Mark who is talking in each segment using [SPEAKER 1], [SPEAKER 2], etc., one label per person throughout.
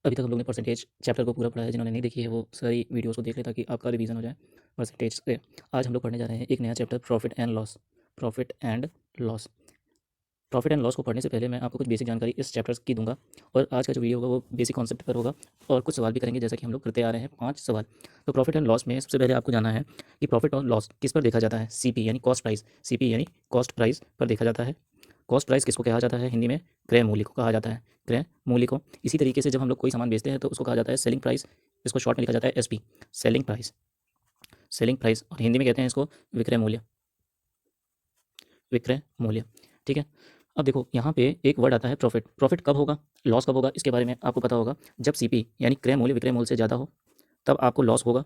[SPEAKER 1] अभी तक हम लोग ने परसेंटेज चैप्टर को पूरा पढ़ा है। जिन्होंने नहीं देखी है वो सारी वीडियोस को देख ले ताकि आपका रिवीजन हो जाए परसेंटेज से। आज हम लोग पढ़ने जा रहे हैं एक नया chapter profit and loss. Profit and loss. Profit and loss को पढ़ने से पहले मैं आपको कुछ बेसिक जानकारी इस चैप्टर की दूंगा और आज का जो वीडियो होगा वो बेसिक कॉन्सेप्ट पर होगा और कुछ सवाल भी करेंगे जैसा कि हम लोग करते आ रहे हैं 5 सवाल। तो प्रॉफिट एंड लॉस में सबसे पहले आपको जानना है कि प्रॉफिट और लॉस किस पर देखा जाता है। सीपी यानी कॉस्ट प्राइस। सीपी यानी कॉस्ट प्राइस पर देखा जाता है। कॉस्ट प्राइस किसको कहा जाता है हिंदी में? क्रय मूल्य को कहा जाता है। क्रय मूल्य को। इसी तरीके से जब हम लोग कोई सामान बेचते हैं तो उसको कहा जाता है सेलिंग प्राइस। इसको शॉर्ट में लिखा जाता है SP, selling price. Selling price और हिंदी में कहते हैं इसको विक्रय मूल्य। विक्रय मूल्य। ठीक है। अब देखो यहाँ पे एक वर्ड आता है प्रॉफिट। प्रॉफिट कब होगा, लॉस कब होगा, इसके बारे में आपको पता होगा। जब सीपी यानी क्रय मूल्य विक्रय मूल्य से ज़्यादा हो तब आपको लॉस होगा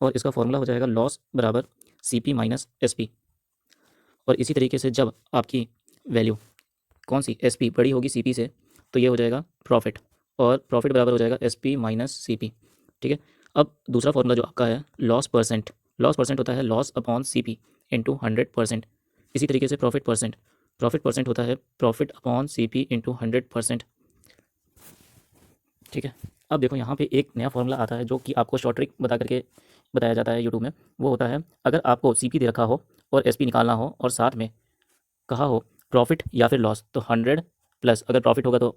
[SPEAKER 1] और इसका फॉर्मूला हो जाएगा लॉस बराबर सीपी माइनस एसपी। और इसी तरीके से जब आपकी वैल्यू कौन सी एसपी बड़ी होगी सीपी से तो ये हो जाएगा प्रॉफिट और प्रॉफिट बराबर हो जाएगा एसपी माइनस सीपी। ठीक है। अब दूसरा फॉर्मूला जो आपका है लॉस परसेंट। लॉस परसेंट होता है लॉस अपॉन सीपी इंटू 100%। इसी तरीके से प्रॉफिट परसेंट। प्रॉफिट परसेंट होता है प्रॉफिट अपॉन सीपी इंटू 100%। ठीक है। अब देखो यहाँ पे एक नया फॉर्मूला आता है जो कि आपको शॉर्ट ट्रिक बता करके बताया जाता है यूट्यूब में। वो होता है अगर आपको सीपी दे रखा हो और एसपी निकालना हो और साथ में कहा हो प्रॉफिट या फिर लॉस तो 100 प्लस, अगर प्रॉफिट होगा तो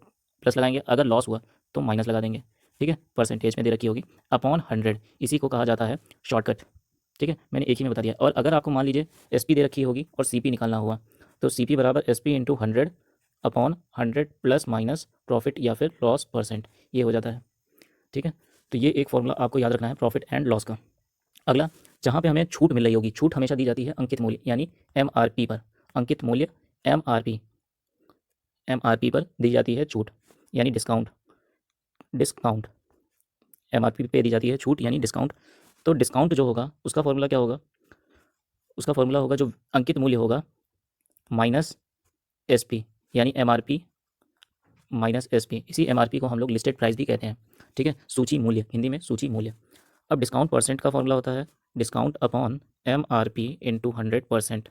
[SPEAKER 1] प्लस लगाएंगे, अगर लॉस हुआ तो माइनस लगा देंगे। ठीक है। परसेंटेज में दे रखी होगी अपॉन 100, इसी को कहा जाता है शॉर्टकट। ठीक है, मैंने एक ही में बता दिया। और अगर आपको मान लीजिए एसपी दे रखी होगी और सीपी निकालना हुआ तो सीपी बराबर SP into 100 upon 100 plus minus profit या फिर लॉस परसेंट, ये हो जाता है। ठीक है। तो ये एक फॉर्मूला आपको याद रखना है प्रॉफिट एंड लॉस का। अगला, जहाँ पे हमें छूट मिल रही होगी, छूट हमेशा दी जाती है अंकित मूल्य यानी एमआरपी पर। अंकित मूल्य एमआरपी, एमआरपी पर दी जाती है छूट यानी डिस्काउंट। डिस्काउंट एमआरपी पे दी जाती है छूट यानी डिस्काउंट। तो डिस्काउंट जो होगा उसका फॉर्मूला क्या होगा? उसका फॉर्मूला होगा जो अंकित मूल्य होगा माइनस एसपी यानी एमआरपी माइनस एसपी। इसी एमआरपी को हम लोग लिस्टेड प्राइस भी कहते हैं। ठीक है, सूची मूल्य, हिंदी में सूची मूल्य। अब डिस्काउंट परसेंट का फॉर्मूला होता है डिस्काउंट अपॉन एमआरपी इंटू 100%।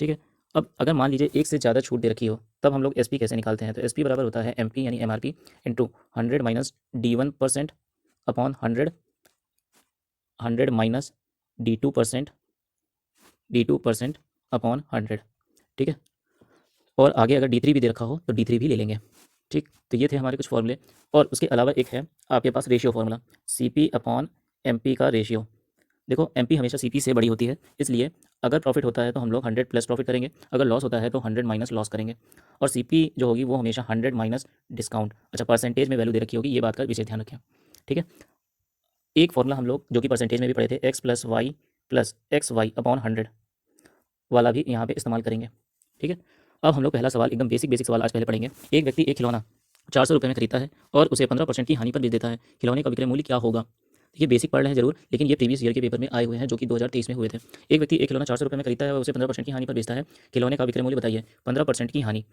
[SPEAKER 1] ठीक है। अब अगर मान लीजिए एक से ज़्यादा छूट दे रखी हो तब हम लोग एसपी कैसे निकालते हैं? तो एसपी बराबर होता है एमपी यानी MRP into 100 minus D1% upon 100, 100 minus D2%, D2% upon 100। ठीक है। और आगे अगर D3 भी दे रखा हो तो D3 भी ले लेंगे। ठीक, तो ये थे हमारे कुछ फॉर्मूले। और उसके अलावा एक है आपके पास ratio formula, CP upon MP का रेशियो। देखो एमपी हमेशा सीपी से बड़ी होती है, इसलिए अगर प्रॉफिट होता है तो हम लोग 100 प्लस प्रॉफिट करेंगे, अगर लॉस होता है तो 100 माइनस लॉस करेंगे। और सीपी जो होगी वो हमेशा 100 माइनस डिस्काउंट। अच्छा, परसेंटेज में वैल्यू दे रखी होगी, ये बात का विशेष ध्यान रखें। ठीक है। एक फॉर्मूला हम लोग जो कि परसेंटेज में भी पढ़े थे, एक्स एक्स वाई अपॉन 100 वाला भी यहाँ पे इस्तेमाल करेंगे। ठीक है। अब हम लोग पहला सवाल एकदम बेसिक बेसिक सवाल आज पहले पढ़ेंगे। एक व्यक्ति एक खिलौना 400 रुपये में खरीदता है और उसे 15% की हानि पर बेच देता है। खिलौने का विक्रय मूल्य क्या होगा? देखिए बेसिक पढ़ रहे हैं जरूर, लेकिन ये प्रीवियस ईयर के पेपर में आए हुए हैं जो कि 2023 में हुए थे। एक व्यक्ति एक खिलौना 400 रुपये में खरीदता है और उसे 15% की हानि पर बेचता है। खिलौने का विक्रय मूल्य बताइए। 15% की हानि,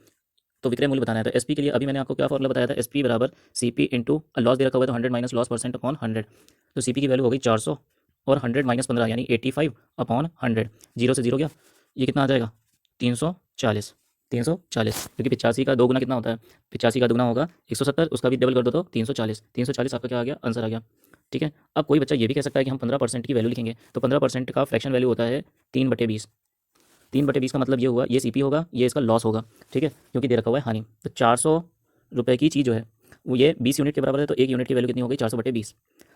[SPEAKER 1] तो विक्रय मूल्य बताना है। तो एसपी के लिए अभी मैंने आपको क्या फॉर्मूला बताया था, एसपी बराबर सीपी इंटू लॉस दे रखा हुआ है तो 100 माइनस लॉस परसेंट अपॉन 100। तो सीपी की वैल्यू होगी 400 और 100 माइनस 15 यानी 85 अपॉन 100। जीरो से जीरो गया, ये कितना आ जाएगा? 340। 340, क्योंकि 85 का 2 गुना कितना होता है? 85 का दुगना होगा 170, उसका भी डबल कर दो तो 340। 340 आपका क्या आ गया? आंसर आ गया। ठीक है। अब कोई बच्चा ये भी कह सकता है कि हम 15% की वैल्यू लिखेंगे, तो 15% का फ्रैक्शन वैल्यू होता है 3/20। 3/20 का मतलब ये हुआ, ये सीपी होगा, ये इसका लॉस होगा। ठीक है, क्योंकि दे रखा हुआ है हानि। तो 400 रुपये की चीज़ जो है वो ये 20 यूनिट के बराबर है, तो एक यूनिट की वैल्यू कितनी हो गई? 400/20।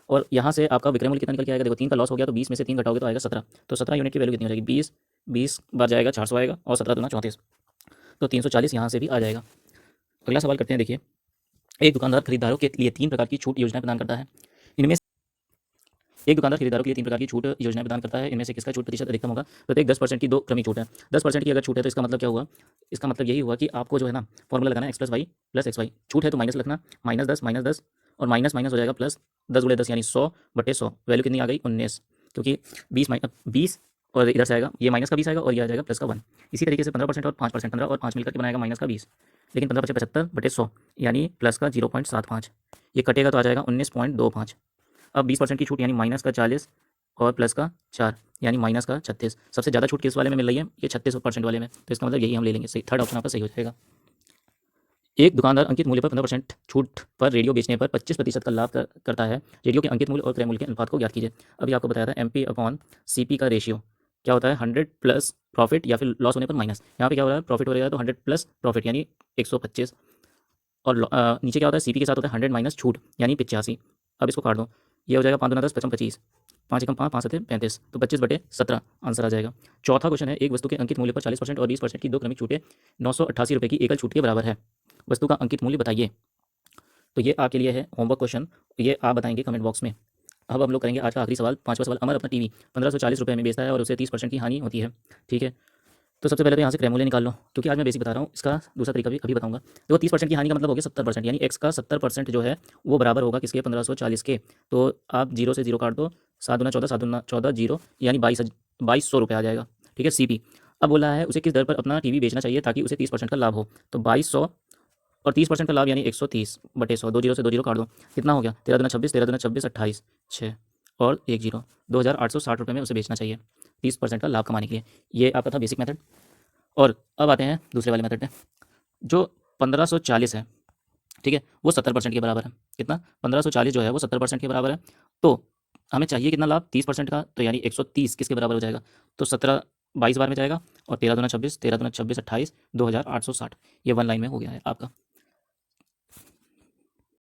[SPEAKER 1] और यहाँ से आपका विक्रय मूल्य कितना निकल के आएगा? देखो 3 का लॉस हो गया तो 20 में से 3 घटाओगे तो आएगा 17। तो 17 यूनिट की वैल्यू कितनी हो जाएगी? 20। 20 बार जाएगा 400 आएगा और 17 दूना 34, तो 340 यहाँ से भी आ जाएगा। अगला सवाल करते हैं। देखिए, एक दुकानदार खरीदारों के लिए 3 प्रकार की छूट योजनाएं प्रदान करता है। इनमें एक दुकानदार खरीदारों के लिए 3 प्रकार की छूट योजनाएं प्रदान करता है, इनमें से किसका छूट प्रतिशत अधिकतम होगा? प्रत्येक 10% की 2 क्रमिक छूट है। 10% की अगर छूट है तो इसका मतलब क्या हुआ? इसका मतलब यही हुआ कि आपको जो है ना फॉर्मूला लगाना है एक्स प्लस एक्स वाई। छूट है तो माइनस रखना, माइनस दस और माइनस माइनस हो जाएगा प्लस। 10 × 10 यानी 100/100, वैल्यू कितनी आ गई? 19, क्योंकि 20 और इधर से आएगा ये माइनस का 20 आएगा और ये आ जाएगा प्लस का 1। इसी तरीके से 15% और 5%, 15 और 5 मिलकर के बनाएगा माइनस का 20, लेकिन 15 × 75/100 यानी प्लस का 0.75, ये कटेगा तो आ जाएगा 19.25। अब 20% की छूट यानी माइनस का 40 और प्लस का 4 यानी माइनस का 36। सबसे ज़्यादा छूट किस वाले में मिल रही है? ये 36% वाले में, तो इसका मतलब यही हम ले लेंगे। सही, थर्ड ऑप्शन आपका सही हो जाएगा। एक दुकानदार अंकित मूल्य पर 15% छूट पर रेडियो बेचने पर 25% का लाभ करता है। रेडियो के अंकित मूल्य और क्रय मूल्य के अनुपात को ज्ञात कीजिए। अभी आपको बताया था MP अपॉन CP का रेशियो क्या होता है, 100 प्लस प्रॉफिट या फिर लॉस होने पर माइनस। यहाँ पे क्या हो रहा है, प्रॉफिट हो रहा है तो 100 प्लस प्रॉफिट यानी 125, और नीचे क्या होता है, CP के साथ होता है 100 माइनस छूट यानी 85। अब इसको काट दो, ये हो जाएगा 5 दूना 10, 55 25, 5 एकम 5, 5 सत्ते 35, तो 25/17 आंसर आ जाएगा। चौथा क्वेश्चन है, एक वस्तु के अंकित मूल्य पर 40% और 20% की दो क्रमिक छूटें 988 रुपये की एकल छूट के बराबर है। वस्तु का अंकित मूल्य बताइए। तो ये आपके लिए है होमवर्क क्वेश्चन, ये आप बताएंगे कमेंट बॉक्स में। अब हम लोग करेंगे आज का आखिरी सवाल, पांचवा सवाल। अमर अपना टीवी 1540 रुपये में बेचता है और उसे 30% की हानि होती है। ठीक है, तो सबसे पहले तो यहाँ से क्रय मूल्य निकाल लो, क्योंकि आज मैं बेसिक बता रहा हूँ, इसका दूसरा तरीका भी अभी बताऊंगा। देखो 30% की हानि का मतलब हो गया 70%, यानी एक्स का 70% जो है वो बराबर होगा किसके, 1540 के। तो आप जीरो से जीरो काट दो, 7 दूना 14, 7 दूना 14, जीरो यानी 2200 रुपये आ जाएगा। ठीक है, CP। अब बोला है उसे किस दर पर अपना टीवी बेचना चाहिए ताकि उसे 30% का लाभ हो। तो 2200 और 30% का लाभ यानी 130/100, दो जीरो से दो जीरो काट दो, कितना हो गया, 13 दूना 26, 13 दूना 26, 28, 6 और एक जीरो, 2860 रुपये में उसे बेचना चाहिए 30% का लाभ कमाने के लिए। ये आपका था बेसिक मेथड। और अब आते हैं दूसरे वाले मेथड पे। जो 1540 है, ठीक है, वो 70% के बराबर है। कितना, 1540 जो है वो 70% के बराबर है। तो हमें चाहिए कितना लाभ, 30% का, तो यानी 130 किसके बराबर हो जाएगा, तो 17 22 बार में जाएगा, और 13 दूना 26, 13 दूना 26, 28, 2860, ये वन लाइन में हो गया है आपका।